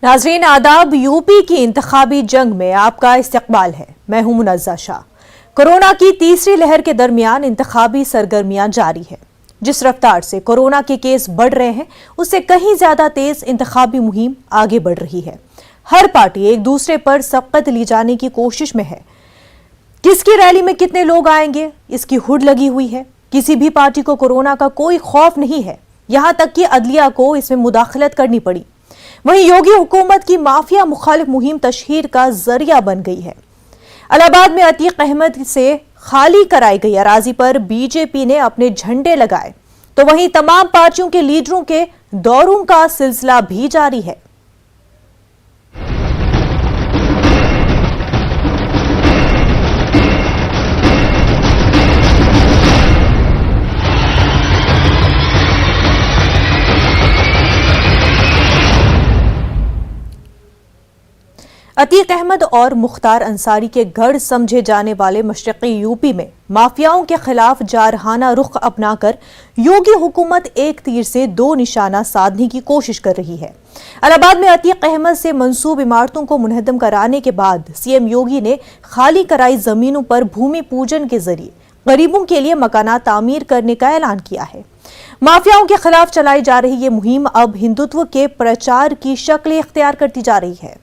नाज़रीन आदाब, यूपी की इंतखाबी जंग में आपका इस्तकबाल है। मैं हूं मुनज़्ज़ा शाह। कोरोना की तीसरी लहर के दरमियान इंतखाबी सरगर्मियां जारी है। जिस रफ्तार से कोरोना के केस बढ़ रहे हैं उससे कहीं ज्यादा तेज इंतखाबी मुहिम आगे बढ़ रही है। हर पार्टी एक दूसरे पर सबकत ली जाने की कोशिश में है। किसकी रैली में कितने लोग आएंगे इसकी हुड लगी हुई है। किसी भी पार्टी को कोरोना का कोई खौफ नहीं है, यहां तक कि अदलिया को इसमें मुदाखलत करनी पड़ी। वहीं योगी हुकूमत की माफिया मुखालिफ मुहिम तशहीर का जरिया बन गई है। इलाहाबाद में अतीक अहमद से खाली कराई गई अराजी पर बीजेपी ने अपने झंडे लगाए, तो वहीं तमाम पार्टियों के लीडरों के दौरों का सिलसिला भी जारी है। अतीक अहमद और मुख्तार अंसारी के गढ़ समझे जाने वाले मशरक़ी यूपी में माफियाओं के खिलाफ जारहाना रुख अपनाकर योगी हुकूमत एक तीर से दो निशाना साधने की कोशिश कर रही है। इलाहाबाद में अतीक अहमद से मंसूब इमारतों को मुनहदम कराने के बाद सीएम योगी ने खाली कराई जमीनों पर भूमि पूजन के जरिए गरीबों के लिए मकानात तामीर करने का ऐलान किया है। माफियाओं के खिलाफ चलाई जा रही ये मुहिम अब हिंदुत्व के प्रचार की शक्ल इख्तियार करती जा रही है।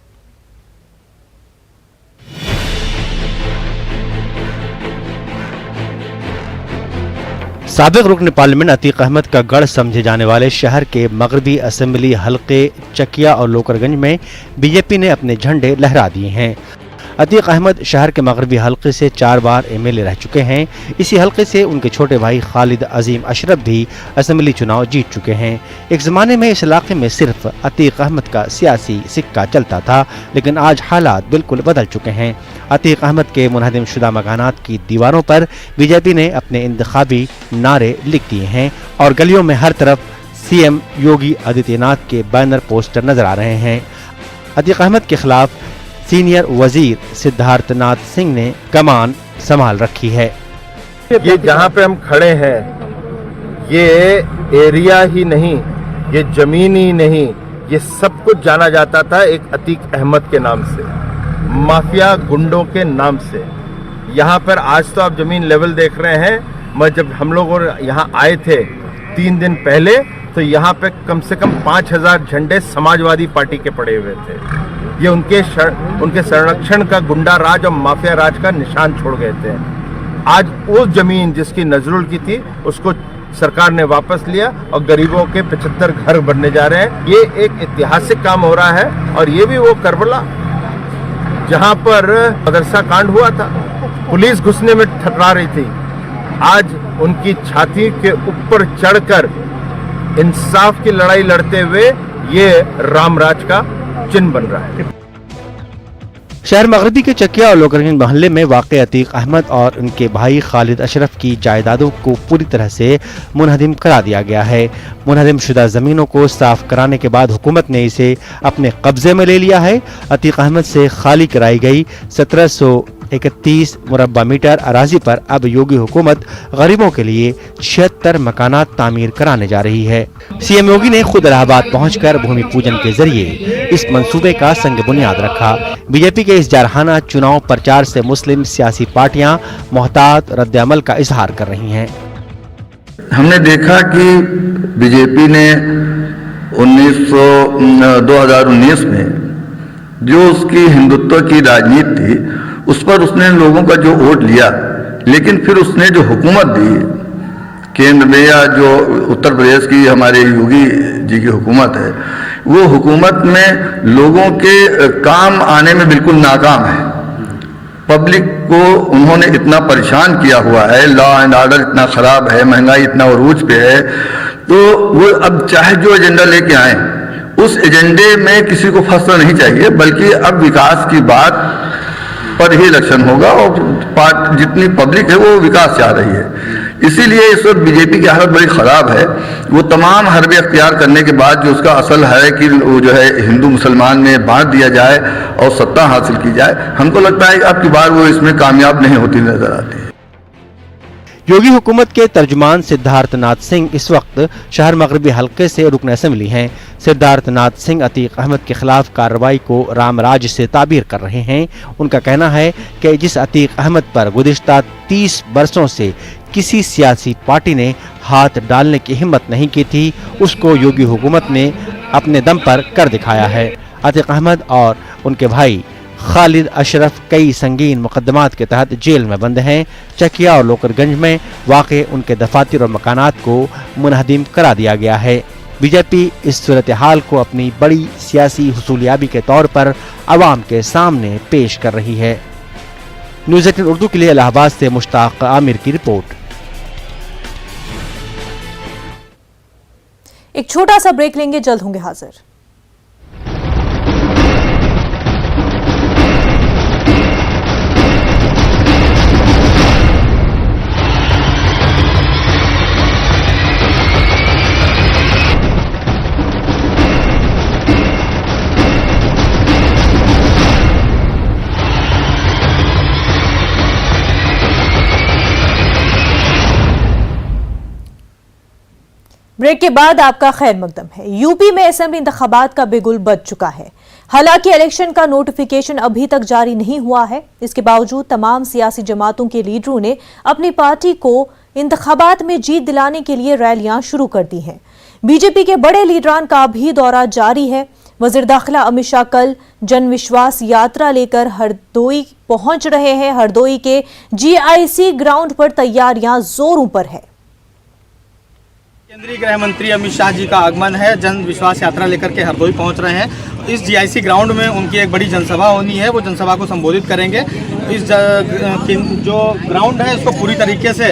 साबिक रुकन पार्लियामेंट अतीक अहमद का गढ़ समझे जाने वाले शहर के मगरबी असेंबली हलके चकिया और लोकरगंज में बीजेपी ने अपने झंडे लहरा दिए हैं। अतीक अहमद शहर के मगरबी हलके से 4 बार एमएलए रह चुके हैं। इसी हलके से उनके छोटे भाई खालिद अजीम अशरफ भी असेंबली चुनाव जीत चुके हैं। एक ज़माने में इस इलाके में सिर्फ अतीक अहमद का सियासी सिक्का चलता था, लेकिन आज हालात बिल्कुल बदल चुके हैं। अतीक अहमद के मुनहदम शुदा मकानात की दीवारों पर बीजेपी ने अपने इंतखाबी नारे लिख दिए हैं और गलियों में हर तरफ सीएम योगी आदित्यनाथ के बैनर पोस्टर नजर आ रहे हैं। अतीक अहमद के खिलाफ सीनियर वजीर सिद्धार्थनाथ सिंह ने कमान संभाल रखी है। ये जहाँ पे हम खड़े हैं ये एरिया ही नहीं, ये जमीन ही नहीं, ये सब कुछ जाना जाता था एक अतीक अहमद के नाम से, माफिया गुंडों के नाम से। यहाँ पर आज तो आप जमीन लेवल देख रहे हैं, मैं जब हम लोग यहाँ आए थे 3 दिन पहले तो यहाँ पे कम से कम 5000 झंडे समाजवादी पार्टी के पड़े हुए थे। ये उनके संरक्षण का गुंडा राज और माफिया राज का निशान छोड़ गए थे। आज वो जमीन जिसकी नजरुल की थी उसको सरकार ने वापस लिया और गरीबों के 75 घर बनने जा रहे हैं। ये एक ऐतिहासिक काम हो रहा है और ये भी वो करबला जहां पर मदरसा कांड हुआ था, पुलिस घुसने में ठकरा रही थी, आज उनकी छाती के ऊपर चढ़कर इंसाफ की लड़ाई लड़ते हुए ये रामराज का चिन्ह बन रहा है। शहर मगरबी के चकिया और लोकरगंज मोहल्ले में वाक़े अतीक अहमद और उनके भाई खालिद अशरफ की जायदादों को पूरी तरह से मुनहदिम करा दिया गया है। मुनहदिम शुदा ज़मीनों को साफ कराने के बाद हुकूमत ने इसे अपने कब्जे में ले लिया है। अतीक अहमद से खाली कराई गई 1731 मुरब्बा मीटर अराजी पर अब योगी हुकूमत गरीबों के लिए 76 मकानात तामीर कराने जा रही है। सीएम योगी ने खुद इलाहाबाद पहुंचकर भूमि पूजन के जरिए इस मंसूबे का संग बुनियाद रखा। बीजेपी के इस जारहाना चुनाव प्रचार से मुस्लिम सियासी पार्टियां मोहतात रद्द-ए-अमल का इजहार कर रही हैं। हमने देखा कि बीजेपी ने 2019 में जो उसकी हिंदुत्व की राजनीति थी उस पर उसने लोगों का जो वोट लिया, लेकिन फिर उसने जो हुकूमत दी केंद्र में या जो उत्तर प्रदेश की हमारे योगी जी की हुकूमत है, वो हुकूमत में लोगों के काम आने में बिल्कुल नाकाम है। पब्लिक को उन्होंने इतना परेशान किया हुआ है, लॉ एंड ऑर्डर इतना खराब है, महंगाई इतना उरूज पे है, तो वो अब चाहे जो एजेंडा लेके आए उस एजेंडे में किसी को फंसना नहीं चाहिए, बल्कि अब विकास की बात पर ही इलेक्शन होगा और जितनी पब्लिक है वो विकास चाह रही है। इसीलिए इस वक्त बीजेपी की हालत बड़ी ख़राब है। वो तमाम हरबे अख्तियार करने के बाद जो उसका असल है कि वो जो है हिंदू मुसलमान में बांट दिया जाए और सत्ता हासिल की जाए, हमको लगता है कि अब की बार वो इसमें कामयाब नहीं होती नजर आती है। योगी हुकूमत के तर्जुमान सिद्धार्थ नाथ सिंह इस वक्त शहर मगरबी हलके से रुकन असेंबली हैं। सिद्धार्थ नाथ सिंह अतीक अहमद के खिलाफ कार्रवाई को रामराज से ताबीर कर रहे हैं। उनका कहना है कि जिस अतीक अहमद पर गुज़िश्ता 30 बरसों से किसी सियासी पार्टी ने हाथ डालने की हिम्मत नहीं की थी, उसको योगी हुकूमत ने अपने दम पर कर दिखाया है। अतीक अहमद और उनके भाई खालिद अशरफ कई संगीन मुकदमात के तहत जेल में बंद हैं। चकिया और लोकरगंज में वाक़े उनके दफातर और मकानात को मुनहदिम करा दिया गया है। बीजेपी इस सूरत हाल को अपनी बड़ी सियासी हुसूलियाबी के तौर पर अवाम के सामने पेश कर रही है। न्यूज़ 18 उर्दू के लिए इलाहाबाद से मुश्ताक आमिर की रिपोर्ट। एक छोटा सा ब्रेक लेंगे, जल्द होंगे हाजिर। ब्रेक के बाद आपका खैर मकदम है। यूपी में असेंबली इंतखाबात का बिगुल बज चुका है। हालांकि इलेक्शन का नोटिफिकेशन अभी तक जारी नहीं हुआ है। इसके बावजूद तमाम सियासी जमातों के लीडरों ने अपनी पार्टी को इंतखाबात में जीत दिलाने के लिए रैलियां शुरू कर दी हैं। बीजेपी के बड़े लीडरान का भी दौरा जारी है। वजीर दाखिला अमित शाह कल जन विश्वास यात्रा लेकर हरदोई पहुंच रहे हैं। हरदोई के GIC ग्राउंड पर तैयारियां जोरों पर है। केंद्रीय गृह मंत्री अमित शाह जी का आगमन है। जन विश्वास यात्रा लेकर के हरदोई पहुंच रहे हैं। इस GIC ग्राउंड में उनकी एक बड़ी जनसभा होनी है। वो जनसभा को संबोधित करेंगे। इस जो ग्राउंड है इसको पूरी तरीके से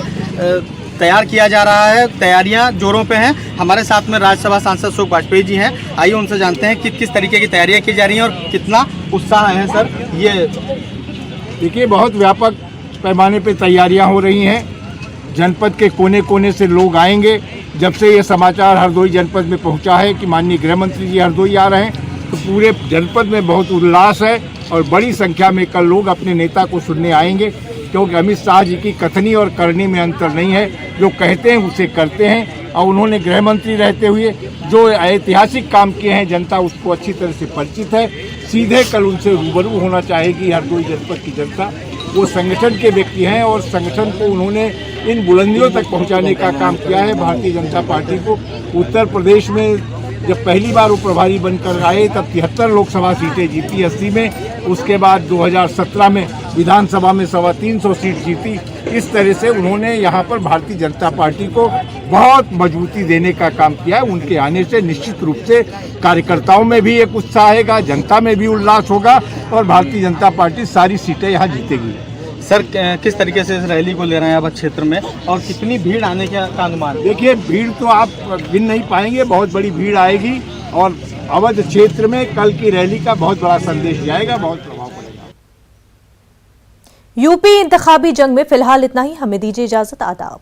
तैयार किया जा रहा है। तैयारियां जोरों पे हैं। हमारे साथ में राज्यसभा सांसद सुख वाजपेयी जी हैं। आइए उनसे जानते हैं कि किस तरीके की तैयारियां की जा रही हैं और कितना उत्साह है। सर, ये देखिए, बहुत व्यापक पैमाने पे तैयारियां हो रही हैं। जनपद के कोने कोने से लोग आएंगे। जब से ये समाचार हरदोई जनपद में पहुंचा है कि माननीय गृह मंत्री जी हरदोई आ रहे हैं, तो पूरे जनपद में बहुत उल्लास है और बड़ी संख्या में कल लोग अपने नेता को सुनने आएंगे। क्योंकि अमित शाह जी की कथनी और करनी में अंतर नहीं है। जो कहते हैं उसे करते हैं और उन्होंने गृह मंत्री रहते हुए जो ऐतिहासिक काम किए हैं जनता उसको अच्छी तरह से परिचित है। सीधे कल उनसे रूबरू होना चाहेगी हरदोई जनपद की जनता। वो संगठन के व्यक्ति हैं और संगठन को उन्होंने इन बुलंदियों तक पहुंचाने का काम किया है। भारतीय जनता पार्टी को उत्तर प्रदेश में जब पहली बार वो प्रभारी बनकर आए तब 73 लोकसभा सीटें जीती 80 में। उसके बाद 2017 में विधानसभा में 325 सीट जीती। इस तरह से उन्होंने यहाँ पर भारतीय जनता पार्टी को बहुत मजबूती देने का काम किया है। उनके आने से निश्चित रूप से कार्यकर्ताओं में भी एक उत्साह आएगा, जनता में भी उल्लास होगा और भारतीय जनता पार्टी सारी सीटें यहाँ जीतेगी। सर, किस तरीके से इस रैली को ले रहे हैं आप क्षेत्र में और कितनी भीड़ आने का अनुमान? देखिए, भीड़ तो आप गिन नहीं पाएंगे, बहुत बड़ी भीड़ आएगी और अवध क्षेत्र में कल की रैली का बहुत बड़ा संदेश जाएगा, बहुत प्रभाव पड़ेगा। यूपी इंतखाबी जंग में फिलहाल इतना ही। हमें दीजिए इजाजत। आदाब।